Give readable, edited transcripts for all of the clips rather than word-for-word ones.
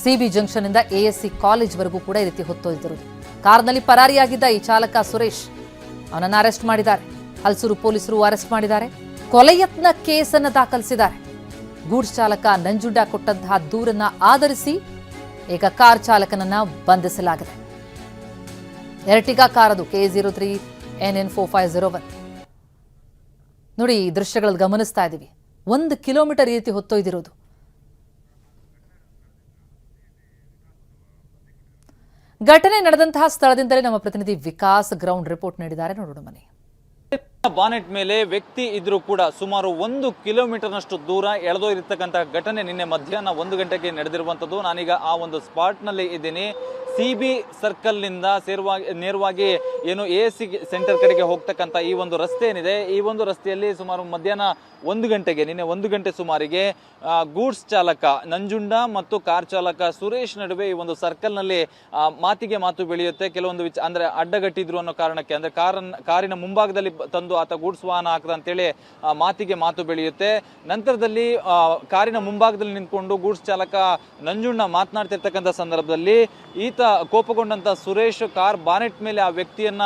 C B junction ಇಂದ ASC college ವರೆಗೂ ಕೂಡ ಈ ರೀತಿ ಹೊತ್ತೊಯ್ದಿರುವುದು. ಕಾರ್ನಲ್ಲಿ ಪರಾರಿಯಾಗಿದ್ದ ಈ ಚಾಲಕ ಸುರೇಶ್ ಅವನನ್ನು ಅರೆಸ್ಟ್ ಮಾಡಿದ್ದಾರೆ. ಹಲಸೂರು ಪೊಲೀಸರು ಅರೆಸ್ಟ್ ಮಾಡಿದ್ದಾರೆ. ಕೊಲೆಯತ್ನ ಕೇಸನ್ನು ದಾಖಲಿಸಿದ್ದಾರೆ. ಗೂಡ್ಸ್ ಚಾಲಕ ನಂಜುಂಡ ಕೊಟ್ಟಂತಹ ದೂರನ್ನ ಆಧರಿಸಿ ಈಗ ಕಾರ್ ಚಾಲಕನನ್ನ ಬಂಧಿಸಲಾಗಿದೆ. ಎರ್ಟಿಗಾ ಕಾರ್ ಅದು K03 NN 4501. ನೋಡಿ, ಈ ದೃಶ್ಯಗಳಲ್ಲಿ ಗಮನಿಸ್ತಾ ಇದ್ದೀವಿ. 1 ಕಿಲೋಮೀಟರ್ ಈ ರೀತಿ ಹೊತ್ತೊಯ್ದಿರೋದು. ಘಟನೆ ನಡೆದಂತಹ ಸ್ಥಳದಿಂದಲೇ ನಮ್ಮ ಪ್ರತಿನಿಧಿ ವಿಕಾಸ್ ಗ್ರೌಂಡ್ ರಿಪೋರ್ಟ್ ನೀಡಿದ್ದಾರೆ. ನೋಡೋಣ ಬನ್ನಿ. ಬಾನೆಟ್ ಮೇಲೆ ವ್ಯಕ್ತಿ ಇದ್ರೂ ಕೂಡ ಸುಮಾರು 1 ಕಿಲೋಮೀಟರ್ನಷ್ಟು ದೂರ ಎಳೆದೊಯ್ದಿರ್ತಕ್ಕಂಥ ಘಟನೆ ನಿನ್ನೆ ಮಧ್ಯಾಹ್ನ 1 ಗಂಟೆಗೆ ನಡೆದಿರುವಂಥದ್ದು. ನಾನೀಗ ಆ ಒಂದು ಸ್ಪಾಟ್ನಲ್ಲಿ ಇದ್ದೀನಿ. ಸಿಬಿ ಸರ್ಕಲ್ನಿಂದ ನೇರವಾಗಿ ಏನು ಎಎಸ್ಸಿ ಸೆಂಟರ್ ಕಡೆಗೆ ಹೋಗ್ತಕ್ಕಂಥ ಈ ಒಂದು ರಸ್ತೆ ಏನಿದೆ, ಈ ಒಂದು ರಸ್ತೆಯಲ್ಲಿ ಸುಮಾರು ಮಧ್ಯಾಹ್ನ 1 ಗಂಟೆಗೆ ನಿನ್ನೆ 1 ಗಂಟೆ ಸುಮಾರಿಗೆ ಗೂಡ್ಸ್ ಚಾಲಕ ನಂಜುಂಡ ಮತ್ತು ಕಾರ್ ಚಾಲಕ ಸುರೇಶ್ ನಡುವೆ ಈ ಒಂದು ಸರ್ಕಲ್ನಲ್ಲಿ ಮಾತಿಗೆ ಮಾತು ಬೆಳೆಯುತ್ತೆ. ಕೆಲವೊಂದು ಅಂದ್ರೆ ಅಡ್ಡಗಟ್ಟಿದ್ರು ಅನ್ನೋ ಕಾರಣಕ್ಕೆ, ಅಂದ್ರೆ ಕಾರಿನ ಮುಂಭಾಗದಲ್ಲಿ ತಂದು ಆತ ಗೂಡ್ಸ್ ವಾಹನ ಹಾಕದ ಅಂತೇಳಿ ಮಾತಿಗೆ ಮಾತು ಬೆಳೆಯುತ್ತೆ. ನಂತರದಲ್ಲಿ ಕಾರಿನ ಮುಂಭಾಗದಲ್ಲಿ ನಿಂತ್ಕೊಂಡು ಗೂಡ್ಸ್ ಚಾಲಕ ನಂಜುಂಡ ಮಾತನಾಡ್ತಿರ್ತಕ್ಕಂಥ ಸಂದರ್ಭದಲ್ಲಿ ಈತ ಕೋಪಗೊಂಡಂತ ಸುರೇಶ್ ಕಾರ್ ಬಾನೆಟ್ ಮೇಲೆ ಆ ವ್ಯಕ್ತಿಯನ್ನ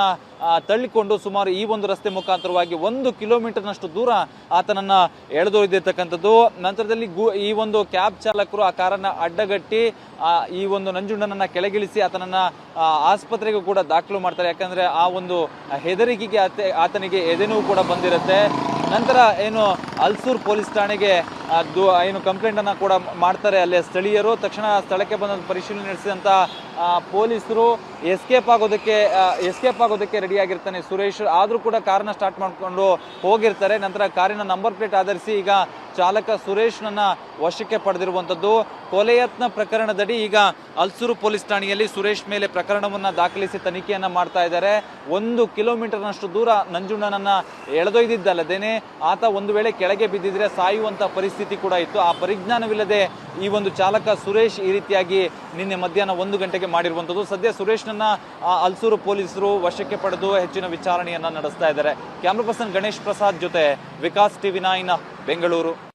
ತಳ್ಳಿಕೊಂಡು ಸುಮಾರು ಈ ಒಂದು ರಸ್ತೆ ಮುಖಾಂತರವಾಗಿ 1 ಕಿಲೋಮೀಟರ್ನಷ್ಟು ದೂರ ಆತನನ್ನ ಎಳೆದೊಯ್ದಿರ್ತಕ್ಕಂಥದ್ದು. ನಂತರದಲ್ಲಿ ಈ ಒಂದು ಕ್ಯಾಬ್ ಚಾಲಕರು ಆ ಕಾರನ್ನ ಅಡ್ಡಗಟ್ಟಿ ಈ ಒಂದು ನಂಜುಂಡನನ್ನ ಕೆಳಗಿಳಿಸಿ ಆತನನ್ನ ಆಸ್ಪತ್ರೆಗೂ ಕೂಡ ದಾಖಲು ಮಾಡ್ತಾರೆ. ಯಾಕಂದ್ರೆ ಆ ಒಂದು ಹೆದರಿಕೆಗೆ ಆತನಿಗೆ ಎದೆನೋವು ಕೂಡ ಬಂದಿರುತ್ತೆ. ನಂತರ ಏನು ಹಲಸೂರು ಪೊಲೀಸ್ ಠಾಣೆಗೆ ಏನು ಕಂಪ್ಲೇಂಟ್ ಅನ್ನ ಕೂಡ ಮಾಡ್ತಾರೆ ಅಲ್ಲೇ ಸ್ಥಳೀಯರು. ತಕ್ಷಣ ಸ್ಥಳಕ್ಕೆ ಬಂದ ಪರಿಶೀಲನೆ ನಡೆಸಿದಂತ ಪೊಲೀಸರು ಎಸ್ಕೇಪ್ ಆಗೋದಕ್ಕೆ ರೆಡಿ ಆಗಿರ್ತಾನೆ ಸುರೇಶ್. ಆದ್ರೂ ಕೂಡ ಕಾರನ್ನ ಸ್ಟಾರ್ಟ್ ಮಾಡ್ಕೊಂಡು ಹೋಗಿರ್ತಾರೆ. ನಂತರ ಕಾರಿನ ನಂಬರ್ ಪ್ಲೇಟ್ ಆಧರಿಸಿ ಈಗ ಚಾಲಕ ಸುರೇಶ್ನನ್ನ ವಶಕ್ಕೆ ಪಡೆದಿರುವಂತದ್ದು. ಕೊಲೆಯತ್ನ ಪ್ರಕರಣದಡಿ ಈಗ ಹಲಸೂರು ಪೊಲೀಸ್ ಠಾಣೆಯಲ್ಲಿ ಸುರೇಶ್ ಮೇಲೆ ಪ್ರಕರಣವನ್ನ ದಾಖಲಿಸಿ ತನಿಖೆಯನ್ನ ಮಾಡ್ತಾ ಇದ್ದಾರೆ. 1 ಕಿಲೋಮೀಟರ್ನಷ್ಟು ದೂರ ನಂಜುಂಡನನ್ನ ಎಳೆದೊಯ್ದಿದ್ದಲ್ಲದೇನೆ ಆತ ಒಂದು ವೇಳೆ ಕೆಳಗೆ ಬಿದ್ದಿದ್ರೆ ಸಾಯುವಂತ ಪರಿಸ್ಥಿತಿ ಕೂಡ ಇತ್ತು. ಆ ಪರಿಜ್ಞಾನವಿಲ್ಲದೆ ಈ ಒಂದು ಚಾಲಕ ಸುರೇಶ್ ಈ ರೀತಿಯಾಗಿ ನಿನ್ನೆ ಮಧ್ಯಾಹ್ನ 1 ಗಂಟೆಗೆ ಮಾಡಿರುವಂತದ್ದು. ಸದ್ಯ ಸುರೇಶ್ನನ್ನ ಹಲಸೂರು ಪೊಲೀಸರು ವಶಕ್ಕೆ ಪಡೆದು ಹೆಚ್ಚಿನ ವಿಚಾರಣೆಯನ್ನ ನಡೆಸ್ತಾ ಇದ್ದಾರೆ. ಕ್ಯಾಮ್ರಾ ಪರ್ಸನ್ ಗಣೇಶ್ ಪ್ರಸಾದ್ ಜೊತೆ ವಿಕಾಸ್ TV9 ಬೆಂಗಳೂರು.